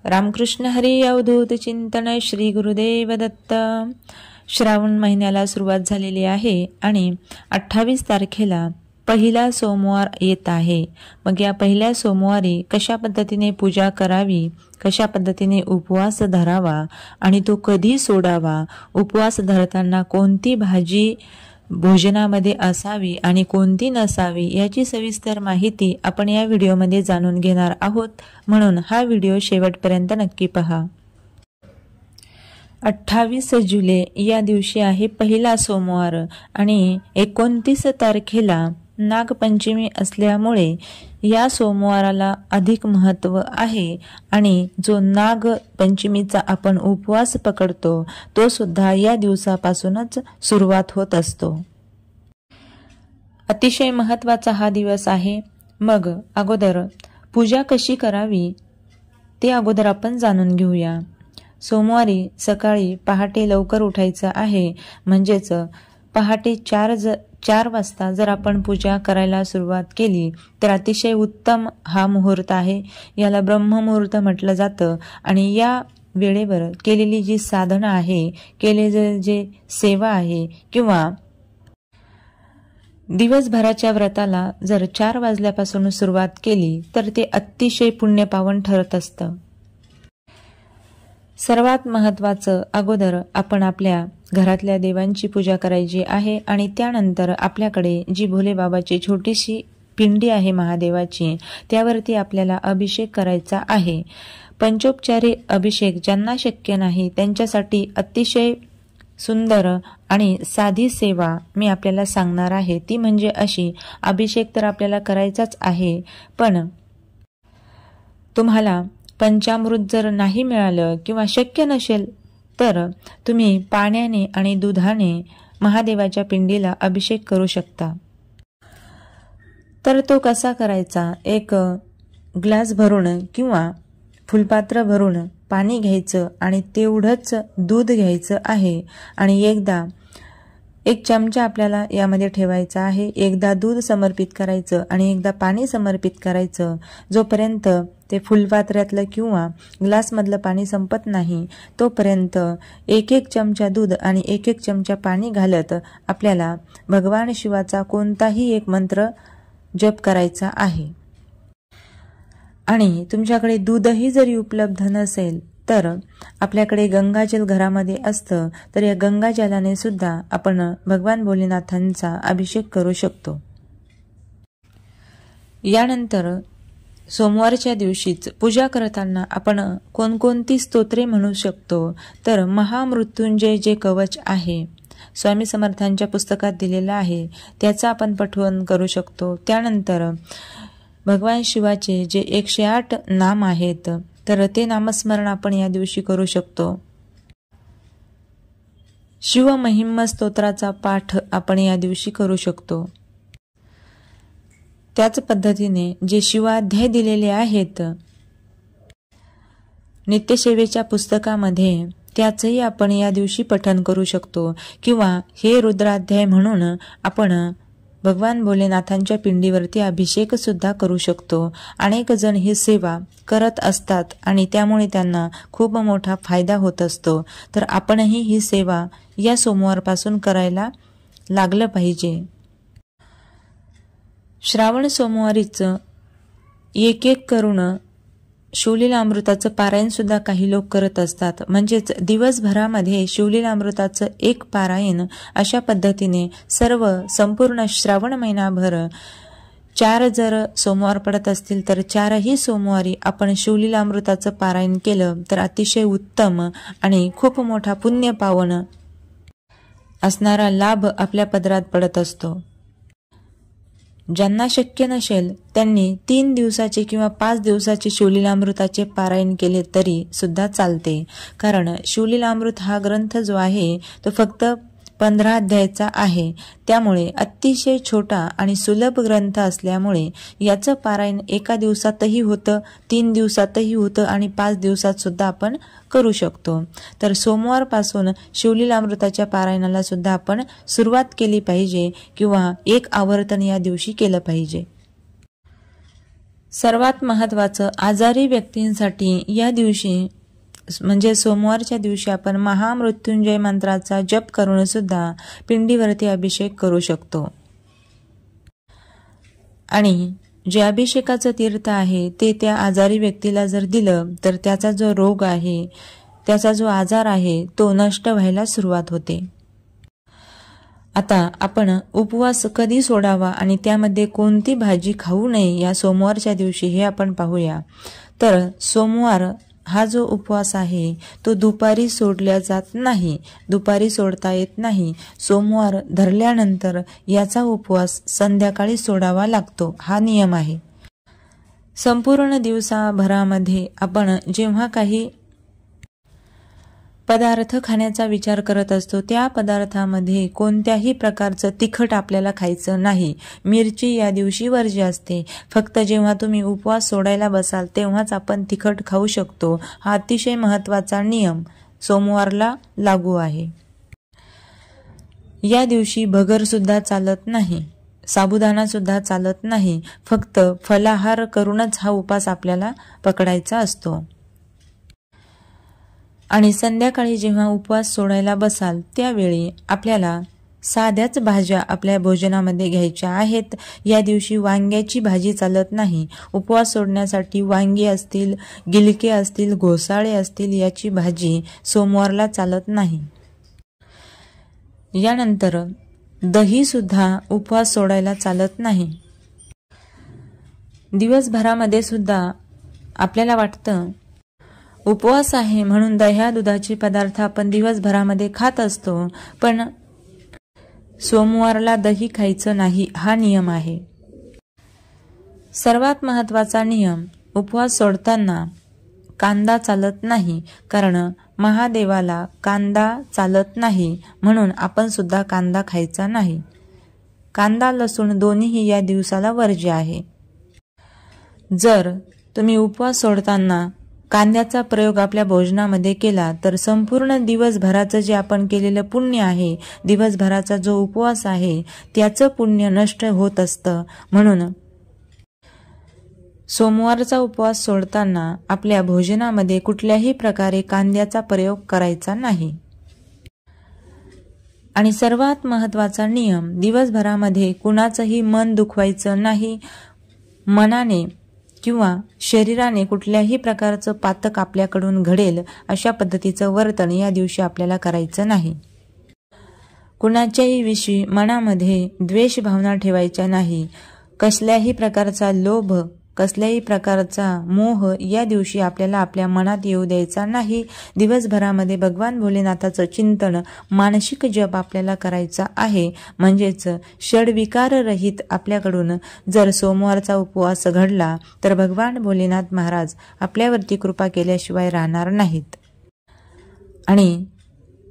रामकृष्ण हरी अवधूत चिंतन श्री गुरुदेव दत्त। श्रावण महिन्याला सुरुवात झालेली आहे आणि 28 तारखेला पहिला सोमवार येत आहे। मग या पहिल्या सोमवारी कशा पद्धतीने पूजा करावी, कशा पद्धतीने उपवास धरावा आणि तो कधी सोडावा, उपवास धरताना कोणती भाजी भोजनामध्ये असावी आणि कोणती नसावी याची सविस्तर माहिती आपण या व्हिडिओमध्ये जाणून घेणार आहोत, म्हणून हा व्हिडिओ शेवटपर्यंत नक्की पहा। 28 जुलै या दिवशी आहे पहिला सोमवार आणि 29 तारखेला नागपंचमी असल्यामुळे या सोमवाराला अधिक महत्त्व आहे आणि जो नागपंचमीचा आपण उपवास पकडतो तो सुद्धा या दिवसापासूनच सुरुवात होत असतो। अतिशय महत्त्वाचा हा दिवस आहे। मग अगोदर पूजा कशी करावी ते अगोदर आपण जाणून घेऊया। सोमवारी सकाळी पहाटे लवकर उठायचं आहे, म्हणजेच पहाटे 4 वाजता जर आपण पूजा करायला सुरुवात केली तर अतिशय उत्तम हा मुहूर्त आहे। याला ब्रह्ममुहूर्त म्हटलं जातं आणि या वेळेवर केलेली जी साधना आहे, केलेले जे सेवा आहे किंवा दिवसभराच्या व्रताला जर 4 वाजल्यापासून सुरुवात केली तर ते अतिशय पुण्यपावन ठरत असतं। सर्वात महत्त्वाचं अगोदर आपण आपल्या घरातल्या देवांची पूजा करायची आहे आणि त्यानंतर आपल्याकडे जी भोले बाबाची छोटीशी पिंडी आहे महादेवाची, त्यावरती आपल्याला अभिषेक करायचा आहे। पंचोपचारी अभिषेक ज्यांना शक्य नाही त्यांच्यासाठी अतिशय सुंदर आणि साधी सेवा मी आपल्याला सांगणार आहे। ती म्हणजे अशी, अभिषेक तर आपल्याला करायचाच आहे, पण तुम्हाला पंचामृत जर नाही मिळालं किंवा शक्य नसेल तर तुम्ही पाण्याने आणि दुधाने महादेवाच्या पिंडीला अभिषेक करू शकता। तर तो कसा करायचा? एक ग्लास भरून किंवा फुलपात्र भरून पाणी घ्यायचं आणि तेवढंच दूध घ्यायचं आहे आणि एकदा 1 चमचा आपल्याला यामध्ये ठेवायचा आहे। एकदा दूध समर्पित करायचं आणि एकदा पाणी समर्पित करायचं। जोपर्यंत ते फुलपात्र्यातलं किंवा ग्लासमधलं पाणी संपत नाही तोपर्यंत 1 चमचा दूध आणि 1 चमचा पाणी घालत आपल्याला भगवान शिवाचा कोणताही एक मंत्र जप करायचा आहे। आणि तुमच्याकडे दूधही जरी उपलब्ध नसेल तर आपल्याकडे गंगाजल घरामध्ये असतं, तर या गंगाजलाने सुद्धा आपण भगवान भोलेनाथांचा अभिषेक करू शकतो। यानंतर सोमवारच्या दिवशीच पूजा करताना आपण कोणकोणती स्तोत्रे म्हणू शकतो? तर महामृत्युंजय जे कवच आहे, स्वामी समर्थांच्या पुस्तकात दिलेलं आहे, त्याचं आपण पठण करू शकतो। त्यानंतर भगवान शिवाचे जे 108 नाम आहेत तर ते नामस्मरण आपण या दिवशी करू शकतो। शिवमहिम स्तोत्राचा पाठ आपण या दिवशी करू शकतो। त्याच पद्धतीने जे शिवाध्याय दिलेले आहेत नित्यसेवेच्या पुस्तकामध्ये त्याचंही आपण या दिवशी पठण करू शकतो किंवा हे रुद्राध्याय म्हणून आपण भगवान भोलेनाथांच्या पिंडीवरती अभिषेक सुद्धा करू शकतो। अनेक जण ही सेवा करत असतात आणि त्यामुळे त्यांना खूप मोठा फायदा होत असतो, तर आपणही ही सेवा या सोमवारपासून करायला लागलं पाहिजे। श्रावण सोमवारीच एक करून शिवलीलामृताचं पारायण सुद्धा काही लोक करत असतात, म्हणजेच दिवसभरामध्ये शिवलीलामृताचं 1 पारायण अशा पद्धतीने संपूर्ण श्रावण महिनाभर 4 जर सोमवार पडत असतील तर 4ही सोमवारी आपण शिवलीलामृताचं पारायण केलं तर अतिशय उत्तम आणि खूप मोठा पुण्य पावन असणारा लाभ आपल्या पदरात पडत असतो। ज्यांना शक्य नसेल त्यांनी 3 दिवसाचे किंवा 5 दिवसाचे शिवलीलामृताचे पारायण केले तरी सुद्धा चालते, कारण शिवलीलामृत हा ग्रंथ जो आहे तो फक्त 15 अध्यायाचा आहे, त्यामुळे अतिशय छोटा आणि सुलभ ग्रंथ असल्यामुळे याचं पारायण 1 दिवसातही होतं, 3 दिवसातही होतं आणि 5 दिवसात सुद्धा आपण करू शकतो। तर सोमवारपासून शिवलीलामृताच्या पारायणाला सुद्धा आपण सुरुवात केली पाहिजे किंवा 1 आवर्तन या दिवशी केलं पाहिजे। सर्वात महत्त्वाचं, आजारी व्यक्तींसाठी या दिवशी म्हणजे सोमवारच्या दिवशी आपण महामृत्युंजय मंत्राचा जप करून सुद्धा पिंडीवरती अभिषेक करू शकतो. आणि जे अभिषेकाचं तीर्थ आहे ते त्या आजारी व्यक्तीला जर दिलं तर त्याचा जो रोग आहे, त्याचा जो आजार आहे तो नष्ट व्हायला सुरुवात होते. आता आपण उपवास कधी सोडावा आणि त्यामध्ये कोणती भाजी खाऊ नये या सोमवारच्या दिवशी हे आपण पाहूया. तर सोमवार हा जो उपवास आहे तो दुपारी सोडला जात नाही, दुपारी सोडता येत नाही. सोमवार धरल्यानंतर याचा उपवास संध्याकाळी सोडावा लागतो, हा नियम आहे. संपूर्ण दिवसाभरामध्ये आपण जेव्हा काही पदार्थ खाण्याचा विचार करत असतो त्या पदार्थामध्ये कोणत्याही प्रकारचं तिखट आपल्याला खायचं नाही. मिरची या दिवशी वर्ज्य असते. फक्त जेव्हा तुम्ही उपवास सोडायला बसाल तेव्हाच आपण तिखट खाऊ शकतो. हा अतिशय महत्त्वाचा नियम सोमवारला लागू आहे. या दिवशी भगर सुद्धा चालत नाही, साबुदाणा सुद्धा चालत नाही. फक्त फलाहार करूनच हा उपवास आपल्याला पकडायचा असतो. आणि संध्याकाळी जेव्हा उपवास सोडायला बसाल त्यावेळी आपल्याला साध्याच भाज्या आपल्या भोजनामध्ये घ्यायच्या आहेत. या दिवशी वांग्याची भाजी चालत नाही. उपवास सोडण्यासाठी वांगे असतील, गिलके असतील, घोसाळे असतील याची भाजी सोमवारला चालत नाही. यानंतर दही सुद्धा उपवास सोडायला चालत नाही. दिवसभरामध्ये सुद्धा आपल्याला वाटतं उपवास आहे म्हणून दह्या दुधाचे पदार्थ आपण दिवसभरामध्ये खात असतो, पण सोमवारला दही खायचं नाही हा नियम आहे. सर्वात महत्त्वाचा नियम, उपवास सोडताना कांदा चालत नाही, कारण महादेवाला कांदा चालत नाही म्हणून आपण सुद्धा कांदा खायचा नाही. कांदा लसूण दोन्हीही या दिवसाला वर्ज्य आहे. जर तुम्ही उपवास सोडताना कांद्याचा प्रयोग आपल्या भोजनामध्ये केला तर संपूर्ण दिवसभराचं जे आपण केलेलं पुण्य आहे, दिवसभराचा जो उपवास आहे त्याचं पुण्य नष्ट होत असतं. म्हणून सोमवारचा उपवास सोडताना आपल्या भोजनामध्ये कुठल्याही प्रकारे कांद्याचा प्रयोग करायचा नाही. आणि सर्वात महत्त्वाचा नियम, दिवसभरामध्ये कुणाचंही मन दुखवायचं नाही. मनाने किंवा शरीराने कुठल्याही प्रकारचं पातक आपल्याकडून घडेल अशा पद्धतीचं वर्तन या दिवशी आपल्याला करायचं नाही. कुणाच्याही विषयी मनामध्ये द्वेष भावना ठेवायच्या नाही. कसल्याही प्रकारचा लोभ, कसल्याही प्रकारचा मोह या दिवशी आपल्याला आपल्या मनात येऊ द्यायचा नाही. दिवसभरामध्ये भगवान भोलेनाथाचं चिंतन, मानसिक जप आपल्याला करायचा आहे. म्हणजेच षडविकार रहित आपल्याकडून जर सोमवारचा उपवास घडला तर भगवान भोलेनाथ महाराज आपल्यावरती कृपा केल्याशिवाय राहणार नाहीत. आणि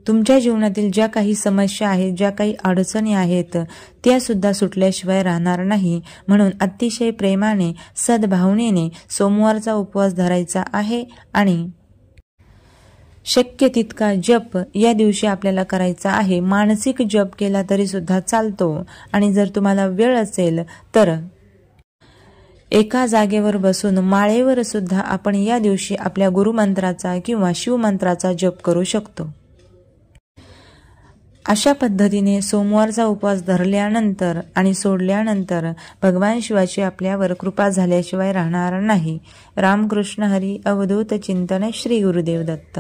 तुमच्या जीवनातील ज्या काही समस्या आहेत, ज्या काही अडचणी आहेत त्या सुद्धा सुटल्याशिवाय राहणार नाही. म्हणून अतिशय प्रेमाने, सद्भावनेने सोमवारचा उपवास धरायचा आहे. आणि शक्य तितका जप या दिवशी आपल्याला करायचा आहे. मानसिक जप केला तरी सुद्धा चालतो. आणि जर तुम्हाला वेळ असेल तर एका जागेवर बसून माळेवर सुद्धा आपण या दिवशी आपल्या गुरुमंत्राचा किंवा शिवमंत्राचा जप करू शकतो. अशा पद्धतीने सोमवारचा उपवास धरल्यानंतर आणि सोडल्यानंतर भगवान शिवाची आपल्यावर कृपा झाल्याशिवाय राहणार नाही. रामकृष्ण हरी. अवधूत चिंतन. श्री गुरुदेव दत्त.